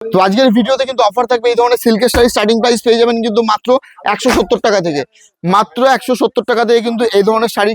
তো আজকের ভিডিওতে কিন্তু অফার থাকবে এই ধরনের সিল্কের শাড়ি স্টার্টিং প্রাইস পেয়ে যাবেন কিন্তু মাত্র 170 টাকা থেকে। মাত্র 170 টাকা থেকে কিন্তু এই ধরনের শাড়ি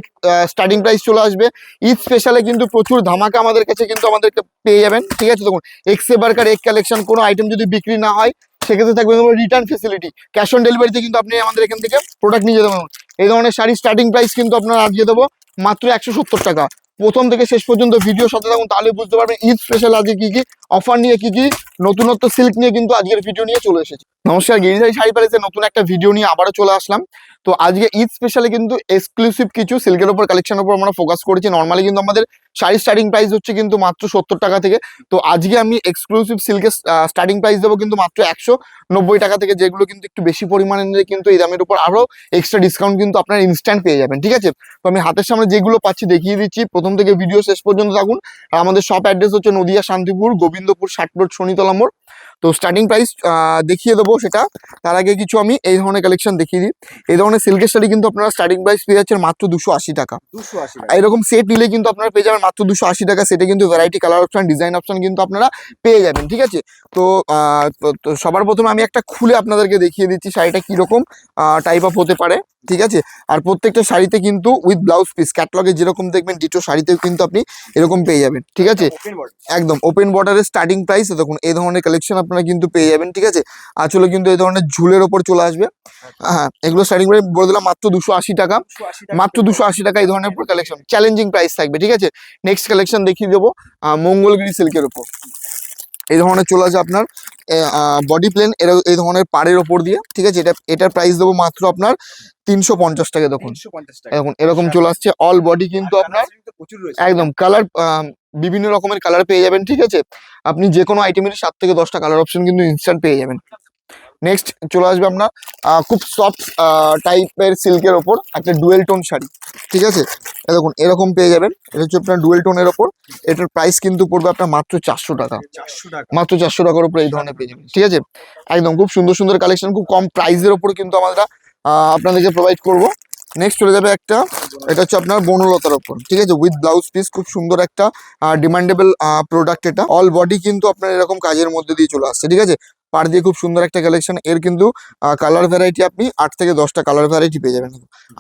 স্টার্টিং প্রাইস চলে আসবে। ঈদ স্পেশালে কিন্তু প্রচুর ধামাকা আমাদের কাছে কিন্তু আমাদেরকে পেয়ে যাবেন। ঠিক আছে, দেখুন এক্সে বার্কার এক কালেকশন, কোনো আইটেম যদি বিক্রি না হয় সেক্ষেত্রে থাকবে রিটার্ন ফেসিলিটি, ক্যাশ অন ডেলিভারিতে কিন্তু আপনি আমাদের এখান থেকে প্রোডাক্ট নিয়ে যেতে পারবেন। এই ধরনের শাড়ি স্টার্টিং প্রাইস কিন্তু আপনারা আজকে দেবো মাত্র 170 টাকা। প্রথম থেকে শেষ পর্যন্ত ভিডিও সাথে থাকুন, তাহলে বুঝতে পারবেন ঈদ স্পেশাল আজকে কি কি অফার নিয়ে কি কি নতুনত্ব সিল্ক নিয়ে কিন্তু আজকের ভিডিও নিয়ে চলে এসেছি। নমস্কার, গিরিধারী শাড়ি প্যালেসে নতুন একটা ভিডিও নিয়ে আবারও চলে আসলাম। তো আজকে ঈদ স্পেশালে কিন্তু এক্সক্লুসিভ কিছু সিল্কের উপর কালেকশনের উপর আমরা ফোকাস করেছি। নর্মালি কিন্তু আমাদের শাড়ির স্টার্টিং প্রাইস হচ্ছে কিন্তু মাত্র 70 টাকা থেকে। তো আজকে আমি এক্সক্লুসিভ সিল্কের স্টার্টিং প্রাইস দেবো কিন্তু মাত্র 190 টাকা থেকে, যেগুলো কিন্তু একটু বেশি পরিমাণে নিলে কিন্তু এই দামের উপর আরো এক্সট্রা ডিসকাউন্ট কিন্তু আপনার ইনস্ট্যান্ট পেয়ে যাবেন। ঠিক আছে, তো আমি হাতের সামনে যেগুলো পাচ্ছি দেখিয়ে দিচ্ছি, প্রথম থেকে ভিডিও শেষ পর্যন্ত থাকুন। আর আমাদের শপ অ্যাড্রেস হচ্ছে নদিয়া শান্তিপুর গোবিন্দপুর 60 রোড শনিতলা মোড়। তো স্টার্টিং প্রাইস দেখিয়ে দেবো সেটা, তার আগে কিছু আমি এই ধরনের কালেকশন দেখিয়ে দিই। এই ধরনের সিল্কের শাড়ি কিন্তু আপনারা স্টার্টিং প্রাইস পেয়ে যাচ্ছেন মাত্র 280 টাকা। 280 টাকা। এরকম সেট নিলে কিন্তু আপনারা পেয়ে যাবেন মাত্র 280 টাকা। সেটে কিন্তু variety colour option design option কিন্তু আপনারা পেয়ে যাবেন। ঠিক আছে, তো সবার প্রথমে আমি একটা খুলে আপনাদেরকে দেখিয়ে দিচ্ছি শাড়িটা কিরকম টাইপ অফ হতে পারে। ঠিক আছে, আর প্রত্যেকটা শাড়িতে কিন্তু উইথ ব্লাউজ পিস ক্যাটলগে যেরকম দেখবেন ডিটো শাড়িতেও কিন্তু আপনি এরকম পেয়ে যাবেন। ঠিক আছে, একদম ওপেন বর্ডারের স্টার্টিং প্রাইস দেখুন এই ধরনের কালেকশন আপনারা কিন্তু পেয়ে যাবেন। ঠিক আছে, আঁচলে কিন্তু এই ধরনের ঝুলের ওপর চলে আসবে। হ্যাঁ, এগুলো স্টার্টিং প্রাইস বলে দিলাম মাত্র 280 টাকা। মাত্র 280 টাকা এই ধরনের কালেকশন, চ্যালেঞ্জিং প্রাইস থাকবে। ঠিক আছে, নেক্সট কালেকশন দেখিয়ে দেবো মঙ্গলগিরি সিল্কের উপর। এই ধরনের চলে আসে আপনার বডি প্লেন এই ধরনের পাড়ের ওপর দিয়ে। ঠিক আছে, এটার প্রাইস দেবো মাত্র আপনার 350 টাকা। দেখুন এখন এরকম চলে আসছে অল বডি কিন্তু আপনার একদম কালার বিভিন্ন রকমের কালার পেয়ে যাবেন। ঠিক আছে, আপনি যে কোনো আইটেমের 7 থেকে 10টা কালার অপশন কিন্তু ইনস্ট্যান্ট পেয়ে যাবেন। নেক্সট চলে আসবে আপনার খুব সফট টাইপের সিল্কের ওপর একটা ডুয়েল টোন শাড়ি। ঠিক আছে, দেখুন এরকম পেয়ে যাবেন। এটা হচ্ছে আপনার ডুয়েল টোনের ওপর। এটার প্রাইস কিন্তু পড়বে আপনার মাত্র 400 টাকা। মাত্র 400 টাকার উপর এই ধরনের পেয়ে যাবেন। ঠিক আছে, একদম খুব সুন্দর সুন্দর কালেকশন, খুব কম প্রাইসের ওপর কিন্তু আমরা আপনাদেরকে প্রোভাইড করব। নেক্সট চলে যাবে একটা, এটা হচ্ছে আপনার বনলতার ওপর। ঠিক আছে, উইথ ব্লাউজ পিস, খুব সুন্দর একটা ডিমান্ডেবল প্রোডাক্ট। এটা অল বডি কিন্তু আপনার এরকম কাজের মধ্যে দিয়ে চলে আসছে। ঠিক আছে, পার দিয়ে খুব সুন্দর একটা কালেকশন। এর কিন্তু কালার ভ্যারাইটি আপনি 8 থেকে 10টা কালার ভ্যারাইটি পেয়ে যাবেন।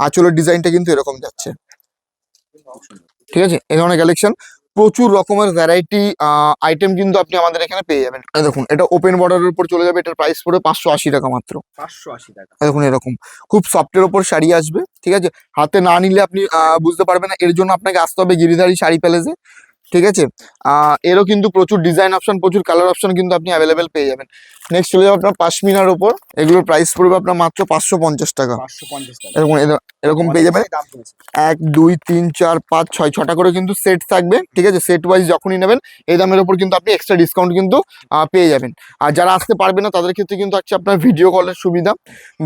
আঁচলের ডিজাইনটা কিন্তু এরকম যাচ্ছে। ঠিক আছে, এই ধরনের কালেকশন প্রচুর রকমের ভ্যারাইটি আইটেম কিন্তু আপনি আমাদের এখানে পেয়ে যাবেন। দেখুন এটা ওপেন বর্ডারের উপর চলে যাবে, এটার প্রাইস পড়বে 580 টাকা মাত্র। 580 টাকা। দেখুন এরকম খুব সফটের ওপর শাড়ি আসবে। ঠিক আছে, হাতে না নিলে আপনি বুঝতে পারবেন না, এর জন্য আপনাকে আসতে হবে গিরিধারী শাড়ি প্যালেসে। ঠিক আছে, এরও কিন্তু প্রচুর ডিজাইন অপশন, প্রচুর কালার অপশন কিন্তু আপনি অ্যাভেলেবেল পেয়ে যাবেন। নেক্সট চলে যাবে আপনার পাশমিনার ওপর। এগুলোর প্রাইস পড়বে আপনার মাত্র 550 টাকা। 550 টাকা। এরকম এরকম পেয়ে যাবেন। 1 2 3 4 5 6 6টা করে কিন্তু সেট থাকবে। ঠিক আছে, সেট ওয়াইজ যখনই নেবেন এই দামের ওপর কিন্তু আপনি এক্সট্রা ডিসকাউন্ট কিন্তু পেয়ে যাবেন। আর যারা আসতে পারবে না তাদের ক্ষেত্রে কিন্তু হচ্ছে আপনার ভিডিও কলের সুবিধা।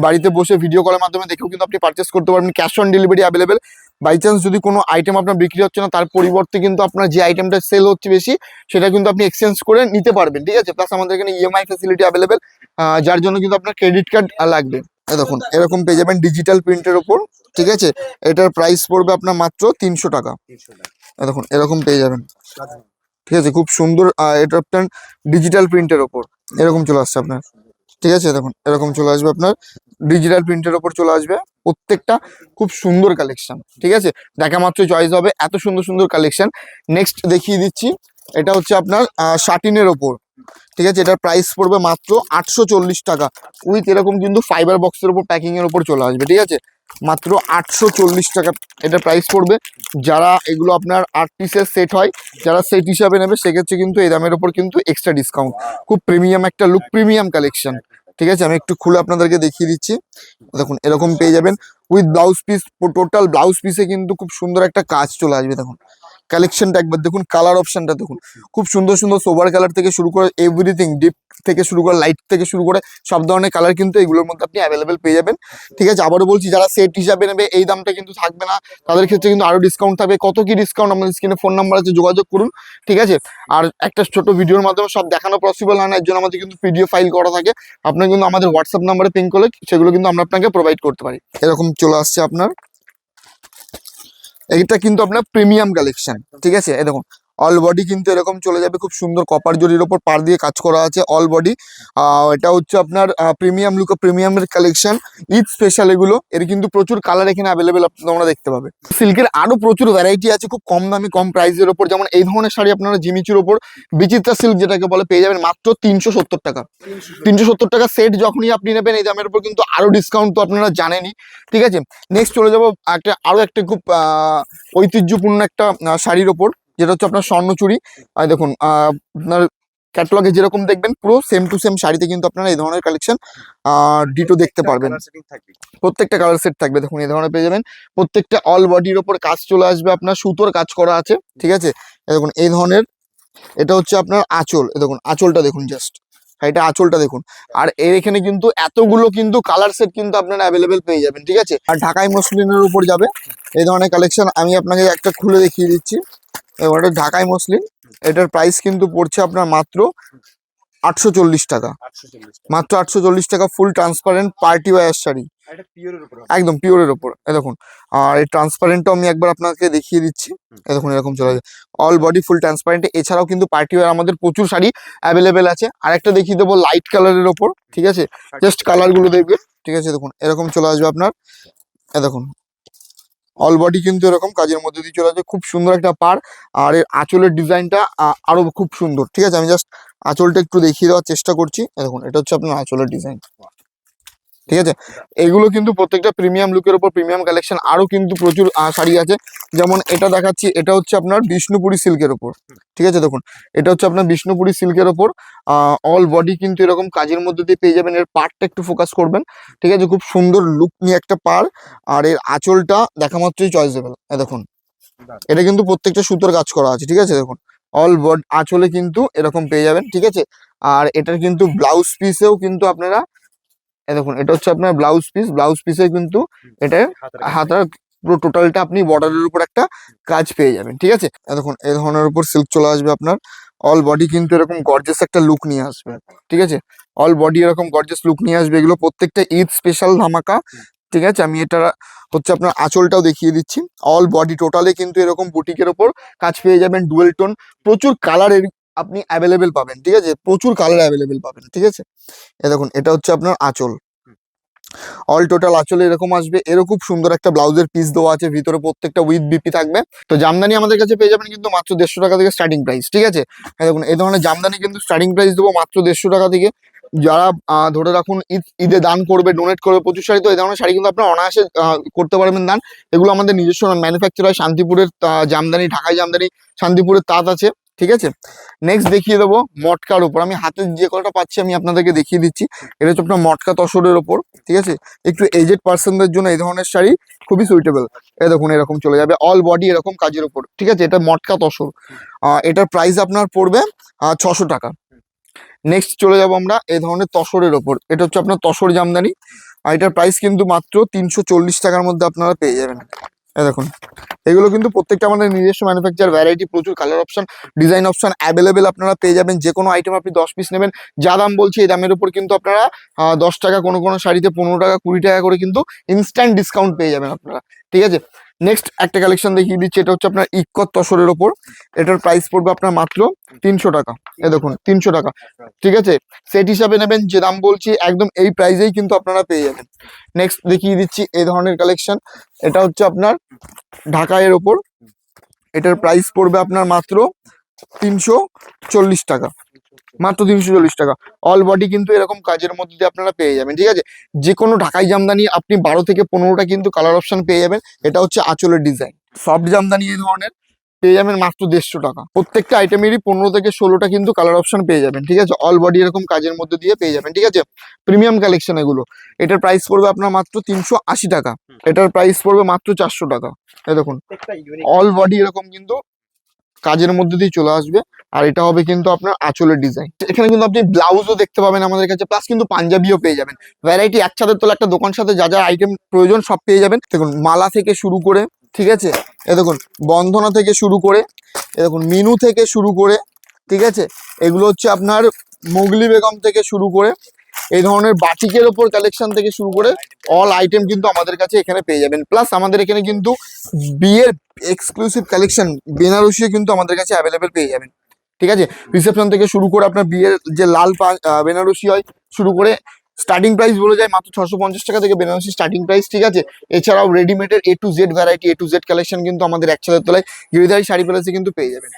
বাড়িতে বসে ভিডিও কলের মাধ্যমে দেখেও কিন্তু আপনি পারচেস করতে পারবেন। Cash on delivery available. By chance যদি কোনো আইটেম আপনার বিক্রি হচ্ছে না, তার পরিবর্তে কিন্তু আপনার যে আইটেমটা সেল হচ্ছে বেশি সেটা কিন্তু আপনি এক্সচেঞ্জ করে নিতে পারবেন। ঠিক আছে, প্লাস আমাদের এখানে ইএমআই ফ্যাসিলিটি অ্যাভেলেবেল, যার জন্য কিন্তু আপনার ক্রেডিট কার্ড লাগবে। দেখুন এরকম পেয়ে যাবেন ডিজিটাল প্রিন্টের ওপর। ঠিক আছে, এটার প্রাইস পড়বে আপনার মাত্র 300 টাকা। দেখুন এরকম পেয়ে যাবেন। ঠিক আছে, খুব সুন্দর। এটা আপনার ডিজিটাল প্রিন্টের ওপর এরকম চলে আসছে আপনার। ঠিক আছে, দেখুন এরকম চলে আসবে আপনার ডিজিটাল প্রিন্টের ওপর চলে আসবে। প্রত্যেকটা খুব সুন্দর কালেকশন। ঠিক আছে, দেখা মাত্র চয়েস হবে, এত সুন্দর সুন্দর কালেকশন। নেক্সট দেখিয়ে দিচ্ছি, এটা হচ্ছে আপনার শাটিনের ওপর। ঠিক আছে, এটার প্রাইস পড়বে মাত্র 840 টাকা। উইথ এরকম কিন্তু ফাইবার বক্সের উপর প্যাকিং এর উপর চলে আসবে। ঠিক আছে, মাত্র 840 টাকা এটার প্রাইস পড়বে। যারা এগুলো আপনার 8 পিসের সেট হয়, যারা সেট হিসাবে নেবে সেক্ষেত্রে কিন্তু এই দামের উপর কিন্তু এক্সট্রা ডিসকাউন্ট। খুব প্রিমিয়াম একটা লুক, প্রিমিয়াম কালেকশন। ঠিক আছে, আমি একটু খুলে আপনাদেরকে দেখিয়ে দিচ্ছি। দেখুন এরকম পেয়ে যাবেন with blouse piece. Total blouse পিসে কিন্তু খুব সুন্দর একটা কাজ চলে আসবে। দেখুন কালেকশনটা একবার দেখুন, কালার অপশনটা দেখুন, খুব সুন্দর সুন্দর সোবার কালার থেকে শুরু করে এভরিথিং, ডিপ থেকে শুরু করে লাইট থেকে শুরু করে সব ধরনের কালার কিন্তু এগুলোর মধ্যে আপনি অ্যাভেলেবেল পেয়ে যাবেন। ঠিক আছে, আবারও বলছি যারা সেট হিসাবে নেবে এই দামটা কিন্তু থাকবে না, তাদের ক্ষেত্রে কিন্তু আরো ডিসকাউন্ট থাকবে। কত কি ডিসকাউন্ট আমাদের স্ক্রিনে ফোন নাম্বার আছে, যোগাযোগ করুন। ঠিক আছে, আর একটা ছোট ভিডিওর মাধ্যমে সব দেখানো পসিবল হয় না, এর জন্য আমাদের কিন্তু পিডিএফ ফাইল করা থাকে। আপনার কিন্তু আমাদের হোয়াটসঅ্যাপ নাম্বারে পিং করলে সেগুলো কিন্তু আমরা আপনাকে প্রোভাইড করতে পারি। এরকম চলে আসছে আপনার, এটা কিন্তু আপনার প্রিমিয়াম কালেকশন। ঠিক আছে, এই দেখুন অল বডি কিন্তু এরকম চলে যাবে, খুব সুন্দর কপার জরির ওপর পাড় দিয়ে কাজ করা আছে অল বডি। এটা হচ্ছে আপনার প্রিমিয়াম লুক, প্রিমিয়ামের কালেকশন, ঈদ স্পেশাল এগুলো। এর কিন্তু প্রচুর কালার এখানে অ্যাভেলেবেল তোমরা দেখতে পাবে। সিল্কের আরো প্রচুর ভ্যারাইটি আছে খুব কম দামে কম প্রাইসের ওপর, যেমন এই ধরনের শাড়ি আপনারা জিমিচুর ওপর বিচিত্রা সিল্ক যেটাকে বলে পেয়ে যাবেন মাত্র 370 টাকা। 370 টাকা সেট যখনই আপনি নেবেন এই দামের উপর কিন্তু আরো ডিসকাউন্ট তো আপনারা জানেনই, ঠিক আছে। নেক্সট চলে যাবো আরো একটা খুব ঐতিহ্যপূর্ণ একটা শাড়ির ওপর, যেটা হচ্ছে আপনার স্বর্ণচুরি। আর দেখুন আপনার ক্যাটালগে যেরকম দেখবেন পুরো সেম টু সেম শাড়িতে কিন্তু আপনারা এই ধরনের কালেকশন ডিটো দেখতে পারবেন। প্রত্যেকটা কালার সেট থাকবে, দেখুন এই ধরনের পেয়ে যাবেন। প্রত্যেকটা অল বডির ওপর কাজ চলে আসবে, আপনার সুতোর কাজ করা আছে, ঠিক আছে। দেখুন এই ধরনের, এটা হচ্ছে আপনার আঁচল, দেখুন আঁচলটা দেখুন জাস্ট, এটা আঁচলটা দেখুন। আর এর এখানে কিন্তু এতগুলো কিন্তু কালার সেট কিন্তু আপনারা অ্যাভেলেবেল পেয়ে যাবেন, ঠিক আছে। আর ঢাকাই মসলিনের উপর যাবে এই ধরনের কালেকশন, আমি আপনাকে একটা খুলে দেখিয়ে দিচ্ছি। এবারে ঢাকাই মসলিন, এটার প্রাইস কিন্তু পড়ছে আপনার মাত্র 840 টাকা, মাত্র 840 টাকা। ফুল ট্রান্সপারেন্ট পার্টি ওয়্যার শাড়ি, একদম পিওরের ওপর। দেখুন আর এই ট্রান্সপারেন্টটাও আমি একবার আপনাকে দেখিয়ে দিচ্ছি। দেখুন এরকম চলে যায় অল বডি ফুল ট্রান্সপারেন্ট। এছাড়াও কিন্তু পার্টি ওয়্যার আমাদের প্রচুর শাড়ি অ্যাভেলেবেল আছে। আর একটা দেখিয়ে দেবো লাইট কালারের ওপর, ঠিক আছে, জাস্ট কালার গুলো দেখবে, ঠিক আছে। দেখুন এরকম চলে আসবে আপনার, দেখুন অল বডি কিন্তু এরকম কাজের মধ্যে দিয়ে চলে আসবে, খুব সুন্দর একটা পাড়। আর এর আঁচলের ডিজাইনটা আরো খুব সুন্দর, ঠিক আছে। আমি জাস্ট আঁচলটা একটু দেখিয়ে দেওয়ার চেষ্টা করছি। দেখুন এটা হচ্ছে আপনার আঁচলের ডিজাইন, ঠিক আছে। এগুলো কিন্তু প্রত্যেকটা প্রিমিয়াম লুকের উপর প্রিমিয়াম কালেকশন। আরো কিন্তু প্রচুর শাড়ি আছে, যেমন এটা দেখাচ্ছি, এটা হচ্ছে আপনার বিষ্ণুপুরি সিল্কের ওপর, ঠিক আছে। দেখুন এটা হচ্ছে আপনার বিষ্ণুপুরি সিল্কের ওপর অল বডি কিন্তু এরকম কাজের মধ্যে দিয়ে পেয়ে যাবেন। এর পাড়টা একটু ফোকাস করবেন, ঠিক আছে, খুব সুন্দর লুক নিয়ে একটা পাড়। আর এর আঁচলটা দেখা মাত্রই চয়েসেবল, দেখুন এটা কিন্তু প্রত্যেকটা সুতোর কাজ করা আছে, ঠিক আছে। দেখুন অল বডি আঁচলে কিন্তু এরকম পেয়ে যাবেন, ঠিক আছে। আর এটার কিন্তু ব্লাউজ পিসেও কিন্তু আপনারা দেখুন, এটা হচ্ছে আপনার ব্লাউজ পিস, ব্লাউজ পিসে কিন্তু এটা হাতার পুরো টোটালটা আপনি বর্ডারের উপর একটা কাজ পেয়ে যাবেন, ঠিক আছে। দেখুন এই ধরনের উপর সিল্ক চলে আসবে আপনার। অল বডি কিন্তু এরকম গর্জিয়াস একটা লুক নিয়ে আসবে, ঠিক আছে। অল বডি এরকম গর্জিয়াস লুক নিয়ে আসবে। এগুলো প্রত্যেকটা ঈদ স্পেশাল ধামাকা, ঠিক আছে। আমি এটা হচ্ছে আপনার আঁচলটাও দেখিয়ে দিচ্ছি। অল বডি টোটালে কিন্তু এরকম বুটিকের ওপর কাজ পেয়ে যাবেন, ডুয়েল টোন, প্রচুর কালারের আপনি অ্যাভেলেবেল পাবেন, ঠিক আছে, প্রচুর কালার অ্যাভেলেবেল পাবেন, ঠিক আছে। দেখুন এটা হচ্ছে আপনার আঁচল, অল টোটাল আঁচলে এরকম আসবে। এরও খুব সুন্দর একটা ব্লাউজের পিস দেওয়া আছে ভিতরে, প্রত্যেকটা উইথ বিপি থাকবে। তো জামদানি আমাদের কাছে পেয়ে যাবেন কিন্তু মাত্র 150 টাকা থেকে স্টার্টিং প্রাইস, ঠিক আছে। দেখুন এই ধরনের জামদানি কিন্তু স্টার্টিং প্রাইস দেবো মাত্র 150 টাকা থেকে। যারা ধরে রাখুন ঈদে দান করবে, ডোনেট করবে প্রচুর শাড়ি, তো এই ধরনের শাড়ি কিন্তু আপনারা অনায়াসে করতে পারবেন দান। এগুলো আমাদের নিজস্ব ম্যানুফ্যাকচার হয়, শান্তিপুরের জামদানি, ঢাকাই জামদানি, শান্তিপুরের তাঁত আছে, ঠিক আছে। নেক্সট দেখিয়ে দেবো মটকার উপর। আমি হাতে যে কটা পাচ্ছি আমি আপনাদেরকে দেখিয়ে দিচ্ছি। এটা হচ্ছে আপনার মটকা তসরের ওপর, ঠিক আছে। একটু এজেড পার্সনদের জন্য এই ধরনের শাড়ি খুবই সুইটেবল। দেখুন এরকম চলে যাবে অল বডি এরকম কাজের উপর, ঠিক আছে। এটা মটকা তসর, এটার প্রাইস আপনার পড়বে 600 টাকা। নেক্সট চলে যাবো আমরা এই ধরনের তসরের ওপর। এটা হচ্ছে আপনার তসর জামদানি, আর এটার প্রাইস কিন্তু মাত্র 340 টাকার মধ্যে আপনারা পেয়ে যাবেন। দেখুন এগুলো কিন্তু প্রত্যেকটা আমাদের নিজস্ব ম্যানুফ্যাকচার, ভ্যারাইটি, প্রচুর colour option, design option available আপনারা পেয়ে যাবেন। যে কোনো আইটেম আপনি 10 পিস নেবেন, যা দাম বলছি এই দামের উপর কিন্তু আপনারা 10 টাকা, কোনো কোনো শাড়িতে 15 টাকা 20 টাকা করে কিন্তু ইনস্ট্যান্ট ডিসকাউন্ট পেয়ে যাবেন আপনারা, ঠিক আছে। নেক্সট একটা কালেকশন দেখিয়ে দিচ্ছি। এটা হচ্ছে আপনার ইক্কত তসরের ওপর। এটার প্রাইস পড়বে আপনার মাত্র 300 টাকা। দেখুন 300 টাকা, ঠিক আছে। সেট হিসাবে নেবেন, যে দাম বলছি একদম এই প্রাইসেই কিন্তু আপনারা পেয়ে যাবেন। নেক্সট দেখিয়ে দিচ্ছি এই ধরনের কালেকশন। এটা হচ্ছে আপনার ঢাকাইয়ের ওপর। এটার প্রাইস পড়বে আপনার মাত্র 340 টাকা, মাত্র 340 টাকা। অল বডি কিন্তু এরকম কাজের মধ্যে দিয়ে আপনারা পেয়ে যাবেন, ঠিক আছে। যে কোনো ঢাকাই জামদানি আপনি 12 থেকে 15টা কিন্তু কালার অপশন পেয়ে যাবেন। এটা হচ্ছে আঁচলের ডিজাইন। সফট জামদানি এই ধরনের পেয়ে যাবেন মাত্র 150 টাকা। প্রত্যেকটা আইটেমেরই 15 থেকে 16টা কিন্তু কালার অপশন পেয়ে যাবেন, ঠিক আছে। অল বডি এরকম কাজের মধ্যে দিয়ে পেয়ে যাবেন, ঠিক আছে। প্রিমিয়াম কালেকশন এগুলো। এটার প্রাইস পড়বে আপনার মাত্র 380 টাকা। এটার প্রাইস পড়বে মাত্র 400 টাকা। এই দেখুন অল বডি এরকম কিন্তু কাজের মধ্যে দিয়ে চলে আসবে। আর এটা হবে কিন্তু আপনার আঁচলের ডিজাইন। এখানে কিন্তু আপনি ব্লাউজও দেখতে পাবেন আমাদের কাছে, প্লাস কিন্তু পাঞ্জাবিও পেয়ে যাবেন। ভ্যারাইটি এক ছাদের তোলা একটা দোকান, সাথে যা যা আইটেম প্রয়োজন সব পেয়ে যাবেন। দেখুন মালা থেকে শুরু করে, ঠিক আছে, এ দেখুন বন্ধনা থেকে শুরু করে, এ দেখুন মিনু থেকে শুরু করে, ঠিক আছে। এগুলো হচ্ছে আপনার মোগলি বেগম থেকে শুরু করে এই ধরনের বাটিকের ওপর কালেকশন থেকে শুরু করে অল আইটেম কিন্তু আমাদের কাছে এখানে পেয়ে যাবেন। প্লাস আমাদের এখানে কিন্তু বিয়ের এক্সক্লুসিভ কালেকশন বেনারসিও কিন্তু আমাদের কাছে অ্যাভেলেবেল পেয়ে যাবেন। ঠিক আছে, রিসেপশন থেকে শুরু করে আপনার বিয়ের যে লাল বেনারসি হয় শুরু করে স্টার্টিং প্রাইস বলে যায় মাত্র 650 টাকা থেকে বেনারসি স্টার্টিং প্রাইস। ঠিক আছে, এছাড়াও রেডিমেডের A to Z variety, A to Z collection কিন্তু আমাদের এক ছাদের তলায় গিরিধারী শাড়ি প্যালেসে কিন্তু পেয়ে যাবেন।